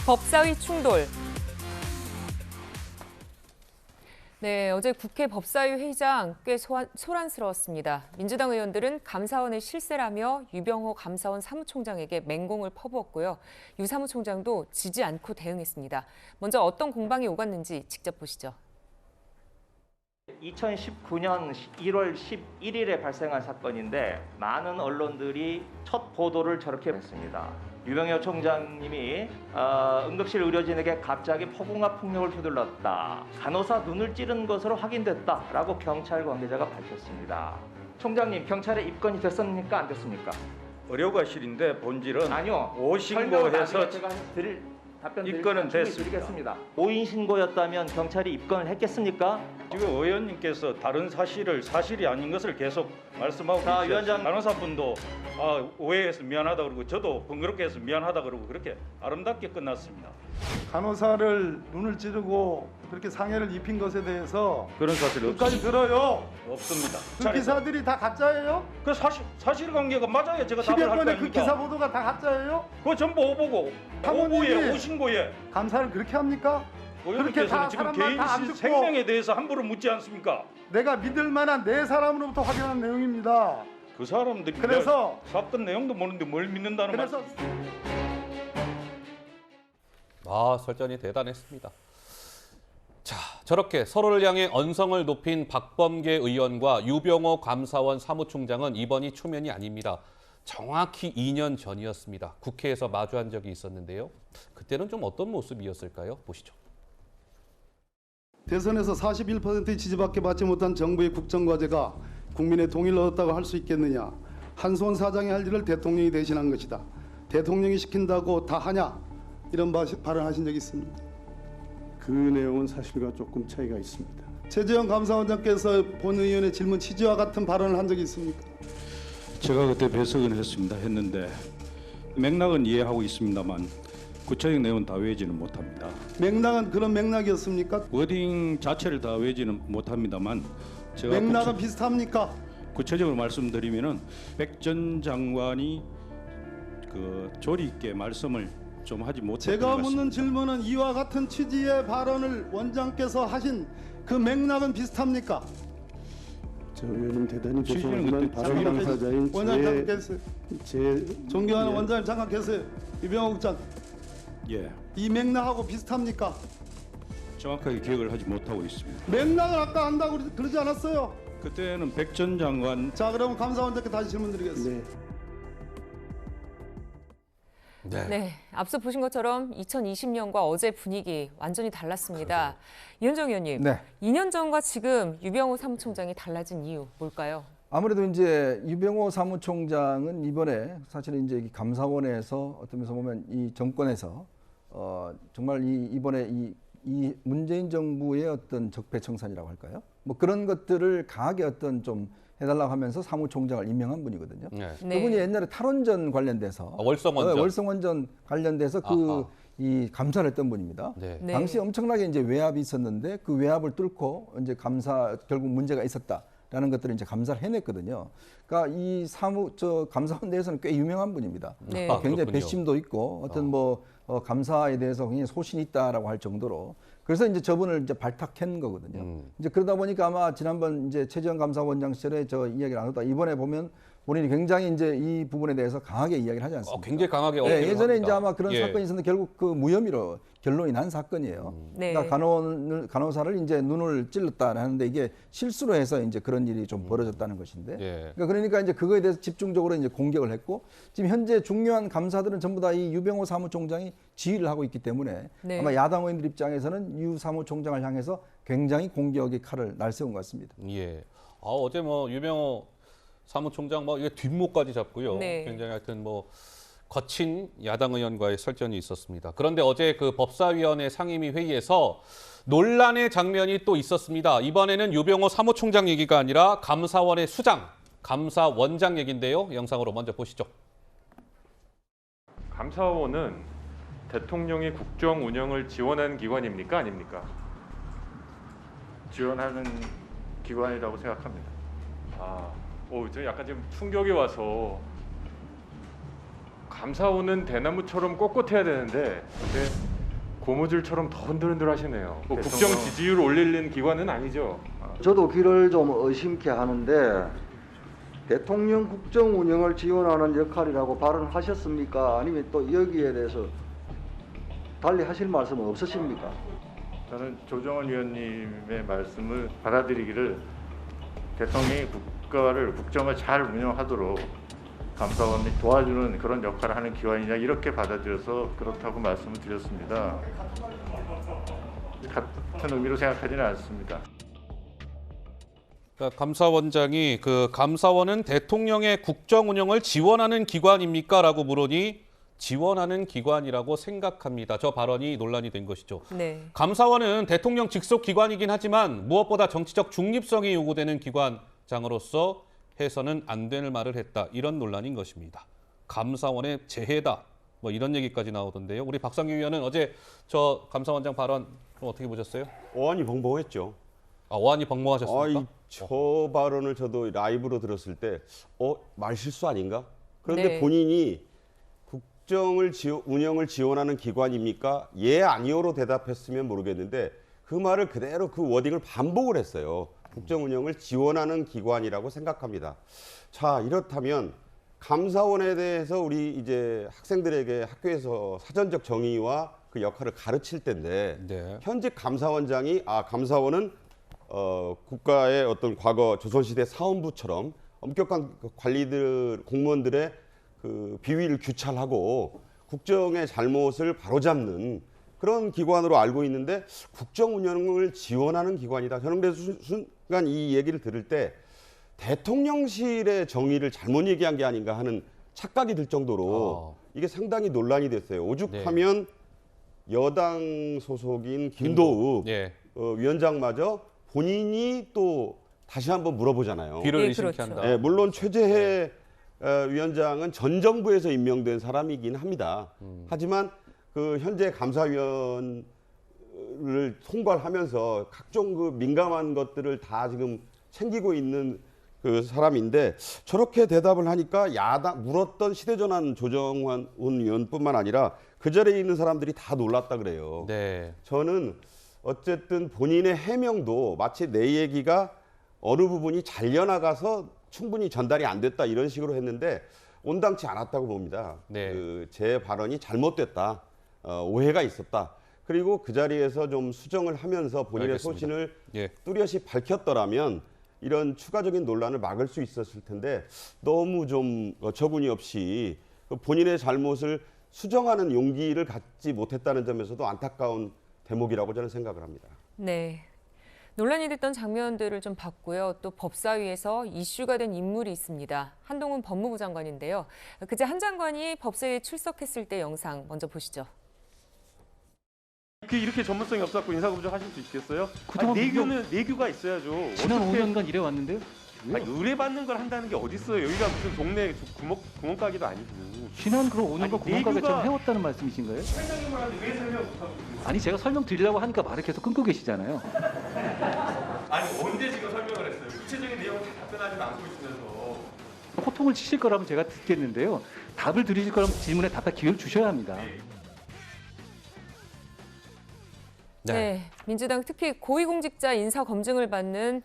법사위 충돌. 네, 어제 국회 법사위 회의장 꽤 소란스러웠습니다. 민주당 의원들은 감사원의 실세라며 유병호 감사원 사무총장에게 맹공을 퍼부었고요. 유 사무총장도 지지 않고 대응했습니다. 먼저 어떤 공방이 오갔는지 직접 보시죠. 2019년 1월 11일에 발생한 사건인데 많은 언론들이 첫 보도를 저렇게 했습니다. 유병호 총장님이 응급실 의료진에게 갑자기 포궁합 폭력을 휘둘렀다. 간호사 눈을 찌른 것으로 확인됐다라고 경찰 관계자가 밝혔습니다. 총장님, 경찰에 입건이 됐습니까? 안 됐습니까? 의료과실인데 본질은 아니요. 오신고해서 제가 드릴 답변 입건은 드리겠습니다. 오인 신고였다면 경찰이 입건을 했겠습니까? 지금 의원님께서 다른 사실이 아닌 것을 계속 말씀하고 계시죠. 위원장. 간호사분도 오해해서 미안하다 그러고 저도 번거롭게 해서 미안하다 그러고 그렇게 아름답게 끝났습니다. 간호사를 눈을 찌르고 그렇게 상해를 입힌 것에 대해서 그런 사실 끝까지 들어요. 없습니다. 그 기사들이 다 가짜예요? 그 사실관계가 맞아야 제가 답을 10여 할 거 건의 그 아닙니까? 기사 보도가 다 가짜예요? 그거 전부 오보고 사모님이 오보에 오신고에 감사를 그렇게 합니까? 그렇게 다 의원님께서는 지금 사람만 다안 개인 듣고 생명에 대해서 함부로 묻지 않습니까? 내가 믿을 만한 네 사람으로부터 확인한 내용입니다. 그 사람들이 그래서 사건 내용도 모르는데 뭘 믿는다는 그래서 설전이 대단했습니다. 자, 저렇게 서로를 향해 언성을 높인 박범계 의원과 유병호 감사원 사무총장은 이번이 초면이 아닙니다. 정확히 2년 전이었습니다. 국회에서 마주한 적이 있었는데요. 그때는 좀 어떤 모습이었을까요? 보시죠. 대선에서 41%의 지지밖에 받지 못한 정부의 국정과제가 국민의 동의를 얻었다고 할 수 있겠느냐. 한수원 사장이 할 일을 대통령이 대신한 것이다. 대통령이 시킨다고 다 하냐. 이런 발언하신 적이 있습니다. 그 내용은 사실과 조금 차이가 있습니다. 최재형 감사원장께서 본 의원의 질문 취지와 같은 발언을 한 적이 있습니까? 제가 그때 배석은 했는데 맥락은 이해하고 있습니다만 구체적 내용은 다 외지는 못합니다. 맥락은 그런 맥락이었습니까? 워딩 자체를 다 외지는 못합니다만 제가 맥락은 비슷합니까? 구체적으로 말씀드리면은 백 전 장관이 그 조리 있게 말씀을 좀 하지 못했던 제가 것 묻는 같습니다. 질문은 이와 같은 취지의 발언을 원장께서 하신 그 맥락은 비슷합니까? 저 의원님 대단히 취지는 죄송하지만 그때 발언 당사자인 원장 잠깐 계세요. 제 존경하는 예. 원장님 잠깐 계세요. 유병호 국장, 예, 이 맥락하고 비슷합니까? 정확하게 기억을 하지 못하고 있습니다. 맥락을 아까 안다고 그러지 않았어요? 그때는 백 전 장관 자, 그러면 감사원장께 다시 질문 드리겠습니다. 네, 앞서 보신 것처럼 2020년과 어제 분위기 완전히 달랐습니다. 이현정 의원님, 네. 2년 전과 지금 유병호 사무총장이 달라진 이유 뭘까요? 아무래도 이제 유병호 사무총장은 이번에 사실은 이제 감사원에서 어떤 면에서 보면 이 정권에서 정말 이번에 이 문재인 정부의 어떤 적폐청산이라고 할까요? 뭐 그런 것들을 강하게 어떤 좀 해달라고 하면서 사무총장을 임명한 분이거든요. 네. 그분이 옛날에 탈원전 관련돼서 월성원전. 월성원전 관련돼서 이 감사를 했던 분입니다. 네. 네. 당시 엄청나게 이제 외압이 있었는데 그 외압을 뚫고 이제 결국 문제가 있었다라는 것들을 이제 감사를 해냈거든요. 그러니까 이 감사원 내에서는 꽤 유명한 분입니다. 네. 굉장히 그렇군요. 배심도 있고 어떤 감사에 대해서 굉장히 소신이 있다라고 할 정도로 그래서 이제 저분을 이제 발탁한 거거든요. 이제 그러다 보니까 아마 지난번 이제 최재형 감사원장 시절에 저 이야기를 나눴다. 이번에 보면 본인이 굉장히 이제 이 부분에 대해서 강하게 이야기를 하지 않습니까? 굉장히 강하게 네, 어필을 예전에 합니다. 이제 아마 그런 예. 사건이 있었는데 결국 그 무혐의로 결론이 난 사건이에요. 네. 그러니까 간호사를 이제 눈을 찔렀다 하는데 이게 실수로 해서 이제 그런 일이 좀 벌어졌다는 것인데. 예. 그러니까 이제 그거에 대해서 집중적으로 이제 공격을 했고 지금 현재 중요한 감사들은 전부 다 이 유병호 사무총장이 지휘를 하고 있기 때문에 네. 아마 야당 의원들 입장에서는 유 사무총장을 향해서 굉장히 공격의 칼을 날세운 것 같습니다. 예. 어제 유병호 사무총장 이게 뒷목까지 잡고요. 네. 굉장히 하여튼 거친 야당 의원과의 설전이 있었습니다. 그런데 어제 그 법사위원회 상임위 회의에서 논란의 장면이 또 있었습니다. 이번에는 유병호 사무총장 얘기가 아니라 감사원의 수장, 감사원장 얘기인데요. 영상으로 먼저 보시죠. 감사원은 대통령이 국정 운영을 지원하는 기관입니까? 아닙니까? 지원하는 기관이라고 생각합니다. 저 약간 지금 충격이 와서 감사원은 대나무처럼 꼿꼿해야 되는데 고무줄처럼 더 흔들흔들 하시네요. 뭐 국정 지지율 올리는 기관은 아니죠. 저도 귀를 좀 의심케 하는데 대통령 국정 운영을 지원하는 역할이라고 발언하셨습니까? 아니면 또 여기에 대해서 달리 하실 말씀은 없으십니까? 저는 조정원 위원님의 말씀을 받아들이기를 대통령이 국정을 잘 운영하도록 감사원이 도와주는 그런 역할을 하는 기관이냐 이렇게 받아들여서 그렇다고 말씀을 드렸습니다. 같은 의미로 생각하지는 않습니다. 그러니까 감사원장이 감사원은 대통령의 국정 운영을 지원하는 기관입니까? 라고 물으니 지원하는 기관이라고 생각합니다. 저 발언이 논란이 된 것이죠. 네. 감사원은 대통령 직속 기관이긴 하지만 무엇보다 정치적 중립성이 요구되는 기관장으로서 해서는 안 되는 말을 했다. 이런 논란인 것입니다. 감사원의 재해다. 뭐 이런 얘기까지 나오던데요. 우리 박상규 의원은 어제 저 감사원장 발언 좀 어떻게 보셨어요? 어안이 벙벙했죠. 어안이 벙벙하셨습니까? 저 발언을 저도 라이브로 들었을 때 말 실수 아닌가? 그런데 네. 본인이 국정을 운영을 지원하는 기관입니까? 예, 아니요로 대답했으면 모르겠는데 그 말을 그대로 그 워딩을 반복을 했어요. 국정 운영을 지원하는 기관이라고 생각합니다. 자, 이렇다면 감사원에 대해서 우리 이제 학생들에게 학교에서 사전적 정의와 그 역할을 가르칠 텐데 네. 현직 감사원장이 감사원은 국가의 어떤 과거 조선시대 사원부처럼 엄격한 공무원들의 그 비위를 규찰하고 국정의 잘못을 바로잡는 그런 기관으로 알고 있는데 국정 운영을 지원하는 기관이다. 저는 그래서 순간 이 얘기를 들을 때 대통령실의 정의를 잘못 얘기한 게 아닌가 하는 착각이 들 정도로 이게 상당히 논란이 됐어요. 오죽하면 여당 소속인 김도읍 예. 위원장마저 본인이 또 다시 한번 물어보잖아요. 귀를 예, 의심케 그렇죠. 한다. 네, 물론 최재해 위원장은 전 정부에서 임명된 사람이긴 합니다. 하지만 그 현재 감사위원을 통과를 하면서 각종 그 민감한 것들을 다 지금 챙기고 있는 그 사람인데 저렇게 대답을 하니까 물었던 시대전환 조정원 의원뿐만 아니라 그 자리에 있는 사람들이 다 놀랐다 그래요. 네. 저는 어쨌든 본인의 해명도 마치 내 얘기가 어느 부분이 잘려나가서 충분히 전달이 안 됐다 이런 식으로 했는데 온당치 않았다고 봅니다. 네. 제 발언이 잘못됐다. 오해가 있었다. 그리고 그 자리에서 좀 수정을 하면서 본인의 알겠습니다. 소신을 예. 뚜렷이 밝혔더라면 이런 추가적인 논란을 막을 수 있었을 텐데 너무 좀 어처구니 없이 본인의 잘못을 수정하는 용기를 갖지 못했다는 점에서도 안타까운 대목이라고 저는 생각을 합니다. 네. 논란이 됐던 장면들을 좀 봤고요. 또 법사위에서 이슈가 된 인물이 있습니다. 한동훈 법무부 장관인데요. 그제 한 장관이 법사위에 출석했을 때 영상 먼저 보시죠. 이렇게 전문성이 없었고 인사검증 하실 수 있겠어요? 그동안 내규가 있어야죠. 지난 5년간 이래 왔는데요. 의뢰받는 걸 한다는 게 어디 있어요? 여기가 무슨 동네 구멍가게도 아니고. 지난 그럼 5년간 구멍가게처럼 내규가- 해왔다는 말씀이신가요? 설명을 하는데 왜 설명 못하고 있어요? 아니 제가 설명 드리려고 하니까 말을 계속 끊고 계시잖아요. 아니 언제 지금 설명을 했어요? 구체적인 내용 다 답변하지 않고 있으면서. 호통을 치실 거라면 제가 듣겠는데요. 답을 드리실 거라면 질문에 답할 기회를 주셔야 합니다. 네. 민주당 특히 고위공직자 인사 검증을 받는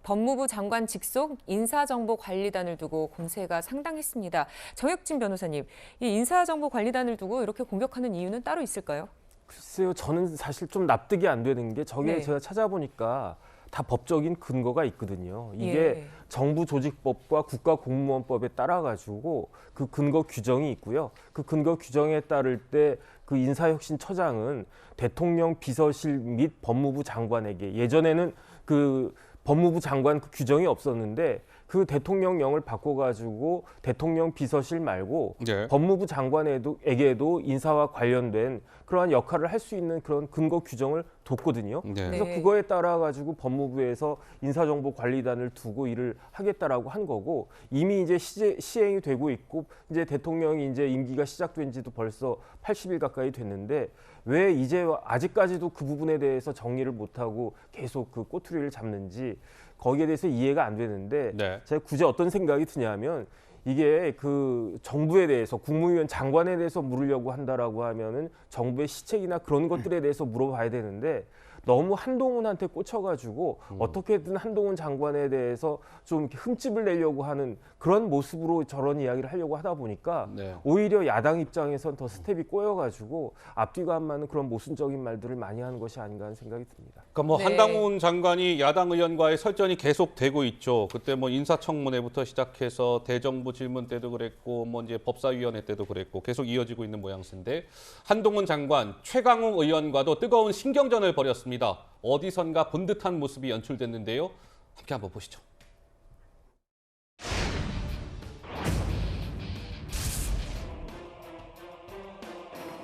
법무부 장관 직속 인사정보관리단을 두고 공세가 상당했습니다. 정혁진 변호사님, 이 인사정보관리단을 두고 이렇게 공격하는 이유는 따로 있을까요? 글쎄요, 저는 사실 좀 납득이 안 되는 게 저게 네. 제가 찾아보니까 다 법적인 근거가 있거든요. 이게 예. 정부조직법과 국가공무원법에 따라 가지고 그 근거 규정이 있고요. 그 근거 규정에 따를 때 그 인사혁신처장은 대통령 비서실 및 법무부 장관에게 예전에는 그 법무부 장관 그 규정이 없었는데 그 대통령령을 바꿔가지고 대통령 비서실 말고 네. 법무부 장관에게도 인사와 관련된 그러한 역할을 할 수 있는 그런 근거 규정을 뒀거든요. 네. 그래서 네. 그거에 따라 가지고 법무부에서 인사정보관리단을 두고 일을 하겠다라고 한 거고 이미 이제 시행이 되고 있고 이제 대통령이 이제 임기가 시작된 지도 벌써 80일 가까이 됐는데 왜 이제 아직까지도 그 부분에 대해서 정리를 못하고 계속 그 꼬투리를 잡는지 거기에 대해서 이해가 안 되는데 네. 제가 굳이 어떤 생각이 드냐면 이게 그 정부에 대해서 국무위원 장관에 대해서 물으려고 한다라고 하면은 정부의 시책이나 그런 것들에 대해서 물어봐야 되는데 너무 한동훈한테 꽂혀가지고 어떻게든 한동훈 장관에 대해서 좀 이렇게 흠집을 내려고 하는 그런 모습으로 저런 이야기를 하려고 하다 보니까 오히려 야당 입장에선 더 스텝이 꼬여가지고 앞뒤가 안 맞는 그런 모순적인 말들을 많이 하는 것이 아닌가 하는 생각이 듭니다. 그러니까 뭐 한동훈 장관이 야당 의원과의 설전이 계속되고 있죠. 그때 뭐 인사청문회부터 시작해서 대정부 질문 때도 그랬고 뭐 이제 법사위원회 때도 그랬고 계속 이어지고 있는 모양새인데 한동훈 장관, 최강욱 의원과도 뜨거운 신경전을 벌였습니다. 어디선가 본 듯한 모습이 연출됐는데요. 함께 한번 보시죠.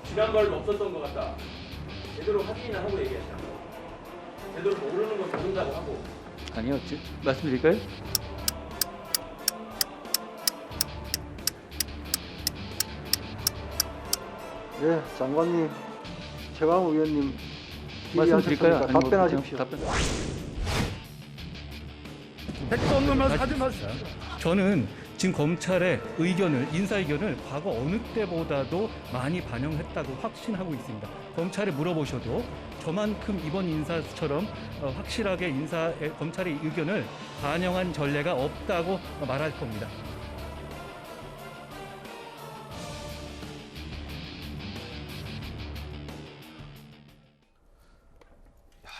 지난번은 없었던 것 같다. 제대로 확인이나 하고 얘기하시라. 제대로 모르는 건 모른다고 하고. 아니요, 말씀드릴까요? 예, 장관님, 최강욱 의원님 말씀드릴까요? 아니면 답변하십시오. 백도 없는 말 하지 마세요. 저는 지금 검찰의 의견을, 인사 의견을 과거 어느 때보다도 많이 반영했다고 확신하고 있습니다. 검찰에 물어보셔도 저만큼 이번 인사처럼 확실하게 검찰의 의견을 반영한 전례가 없다고 말할 겁니다.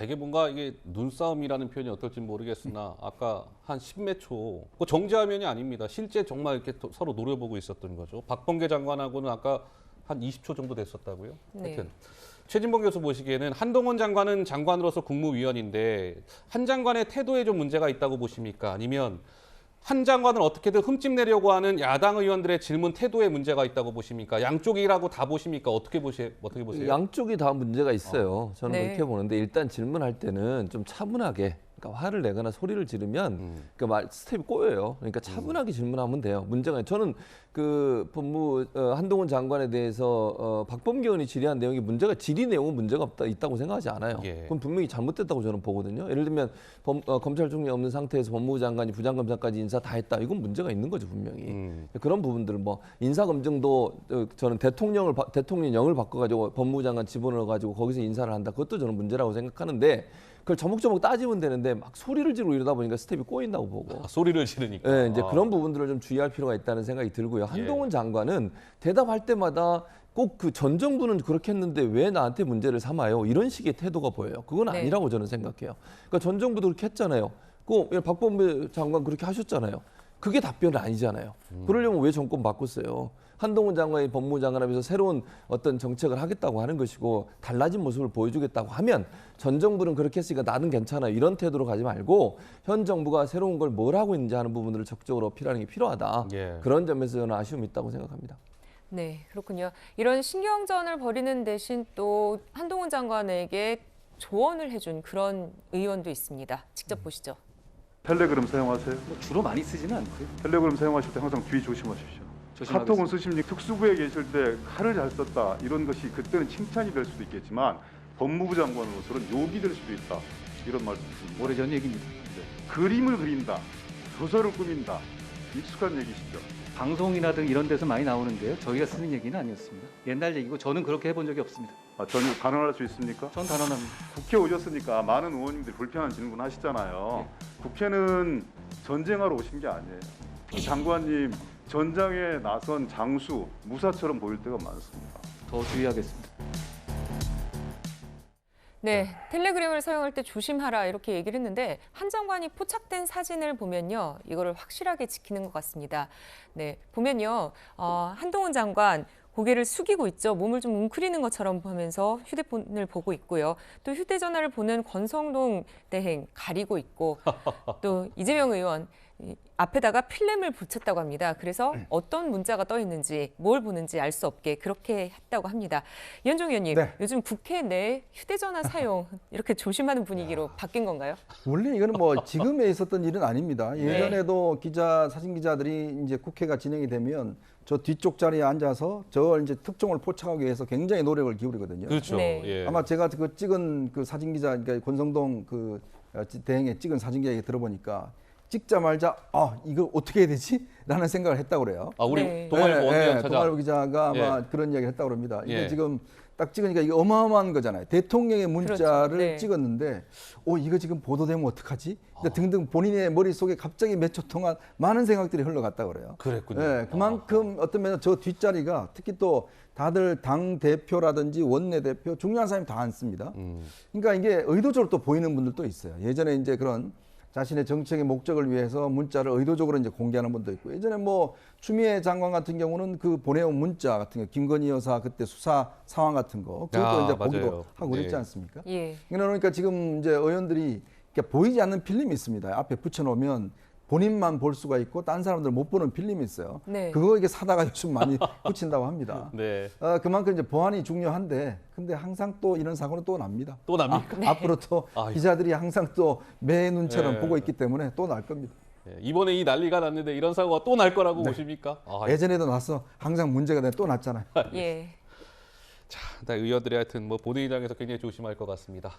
이게 뭔가 이게 눈싸움이라는 표현이 어떨지 모르겠으나 아까 한 10몇 초, 그 정제화면이 아닙니다. 실제 정말 이렇게 서로 노려보고 있었던 거죠. 박범계 장관하고는 아까 한 20초 정도 됐었다고요. 하여튼 최진봉 교수 보시기에는 한동훈 장관은 장관으로서 국무위원인데 한 장관의 태도에 좀 문제가 있다고 보십니까? 아니면 한 장관을 어떻게든 흠집 내려고 하는 야당 의원들의 질문 태도에 문제가 있다고 보십니까? 양쪽이라고 다 보십니까? 어떻게 보세요? 양쪽이 다 문제가 있어요. 저는 그렇게 보는데 일단 질문할 때는 좀 차분하게, 그러니까 화를 내거나 소리를 지르면 스텝이 꼬여요. 그러니까 차분하게 질문하면 돼요. 문제가 저는 그 한동훈 장관에 대해서 박범계 의원이 질의한 내용이 질의 내용은 문제가 있다고 생각하지 않아요. 그건 분명히 잘못됐다고 저는 보거든요. 예를 들면 검찰 총리 없는 상태에서 법무부 장관이 부장검사까지 인사 다 했다. 이건 문제가 있는 거죠, 분명히. 그런 부분들 인사 검증도 저는 대통령령을 바꿔가지고 법무부 장관 집어넣어가지고 거기서 인사를 한다. 그것도 저는 문제라고 생각하는데. 그걸 조목조목 따지면 되는데 막 소리를 지르고 이러다 보니까 스텝이 꼬인다고 보고. 소리를 지르니까. 네, 이제 그런 부분들을 좀 주의할 필요가 있다는 생각이 들고요. 한동훈 장관은 대답할 때마다 꼭 그 전 정부는 그렇게 했는데 왜 나한테 문제를 삼아요? 이런 식의 태도가 보여요. 그건 아니라고 저는 생각해요. 그러니까 전 정부도 그렇게 했잖아요. 박범계 장관 그렇게 하셨잖아요. 그게 답변은 아니잖아요. 그러려면 왜 정권 바꿨어요? 한동훈 장관이 법무부 장관 하면서 새로운 어떤 정책을 하겠다고 하는 것이고 달라진 모습을 보여주겠다고 하면 전 정부는 그렇게 했으니까 나는 괜찮아요. 이런 태도로 가지 말고 현 정부가 새로운 걸 뭘 하고 있는지 하는 부분들을 적극적으로 어필하는 게 필요하다. 그런 점에서 저는 아쉬움이 있다고 생각합니다. 네, 그렇군요. 이런 신경전을 벌이는 대신 또 한동훈 장관에게 조언을 해준 그런 의원도 있습니다. 직접 보시죠. 텔레그램 사용하세요? 주로 많이 쓰지는 않고요. 텔레그램 사용하실 때 항상 뒤 조심하십시오. 카톡은 쓰십니까? 특수부에 계실 때 칼을 잘 썼다 이런 것이 그때는 칭찬이 될 수도 있겠지만 법무부 장관으로서는 욕이 될 수도 있다 이런 말씀이십니다. 오래전 얘기입니다. 그림을 그린다, 소설을 꾸민다 익숙한 얘기시죠. 방송이나 등 이런 데서 많이 나오는데요. 저희가 쓰는 얘기는 아니었습니다. 옛날 얘기고 저는 그렇게 해본 적이 없습니다. 전혀 가능할 수 있습니까? 전 단언합니다. 국회 오셨으니까 많은 의원님들이 불편한 질문 하시잖아요. 국회는 전쟁하러 오신 게 아니에요. 특히 장관님 전장에 나선 장수, 무사처럼 보일 때가 많습니다. 더 주의하겠습니다. 네, 텔레그램을 사용할 때 조심하라 이렇게 얘기를 했는데 한 장관이 포착된 사진을 보면요. 이거를 확실하게 지키는 것 같습니다. 네, 보면요. 한동훈 장관 고개를 숙이고 있죠. 몸을 좀 웅크리는 것처럼 보면서 휴대폰을 보고 있고요. 또 휴대전화를 보는 권성동 대행 가리고 있고 또 이재명 의원 앞에다가 필름을 붙였다고 합니다. 그래서 어떤 문자가 떠 있는지 뭘 보는지 알 수 없게 그렇게 했다고 합니다. 이현종 의원님, 요즘 국회 내 휴대전화 사용 이렇게 조심하는 분위기로 바뀐 건가요? 원래 이거는 지금에 있었던 일은 아닙니다. 예전에도 사진 기자들이 이제 국회가 진행이 되면 저 뒤쪽 자리에 앉아서 저 이제 특종을 포착하기 위해서 굉장히 노력을 기울이거든요. 그렇죠. 아마 제가 찍은 사진 기자, 그러니까 권성동 대행에 찍은 사진 기자 얘기 들어보니까 찍자마자 이거 어떻게 해야 되지? 라는 생각을 했다고 그래요. 우리 네. 동아일보 원내연 차장. 동아일보 기자가 아마 예. 그런 이야기를 했다고 합니다. 이게 예. 지금 딱 찍으니까 이게 어마어마한 거잖아요. 대통령의 문자를 그렇죠. 네. 찍었는데 이거 지금 보도되면 어떡하지? 등등 본인의 머릿속에 갑자기 몇 초 동안 많은 생각들이 흘러갔다고 그래요. 그랬군요. 예, 그만큼 어떤 면에서 저 뒷자리가 특히 또 다들 당 대표라든지 원내 대표 중요한 사람이 다 앉습니다. 그러니까 이게 의도적으로 또 보이는 분들도 있어요. 예전에 이제 그런 자신의 정책의 목적을 위해서 문자를 의도적으로 이제 공개하는 분도 있고, 예전에 뭐 추미애 장관 같은 경우는 그 보내온 문자 같은 거, 김건희 여사 그때 수사 상황 같은 거 그것도 이제 보기도 맞아요. 하고 그랬지 않습니까? 예. 그러니까 지금 이제 의원들이 보이지 않는 필름이 있습니다. 앞에 붙여놓으면 본인만 볼 수가 있고 딴 사람들 못 보는 필름이 있어요. 네. 그거 이게 사다가 요즘 많이 붙인다고 합니다. 네. 그만큼 이제 보안이 중요한데, 근데 항상 또 이런 사고는 또 납니다. 또 납니까? 앞으로 또 기자들이 항상 또 매 눈처럼 네. 보고 있기 때문에 또 날 겁니다. 예, 이번에 이 난리가 났는데 이런 사고가 또 날 거라고 보십니까? 예전에도 나서 항상 문제가 돼 또 났잖아요. 예. 자, 의원들이 하여튼 뭐 본회의장에서 굉장히 조심할 것 같습니다.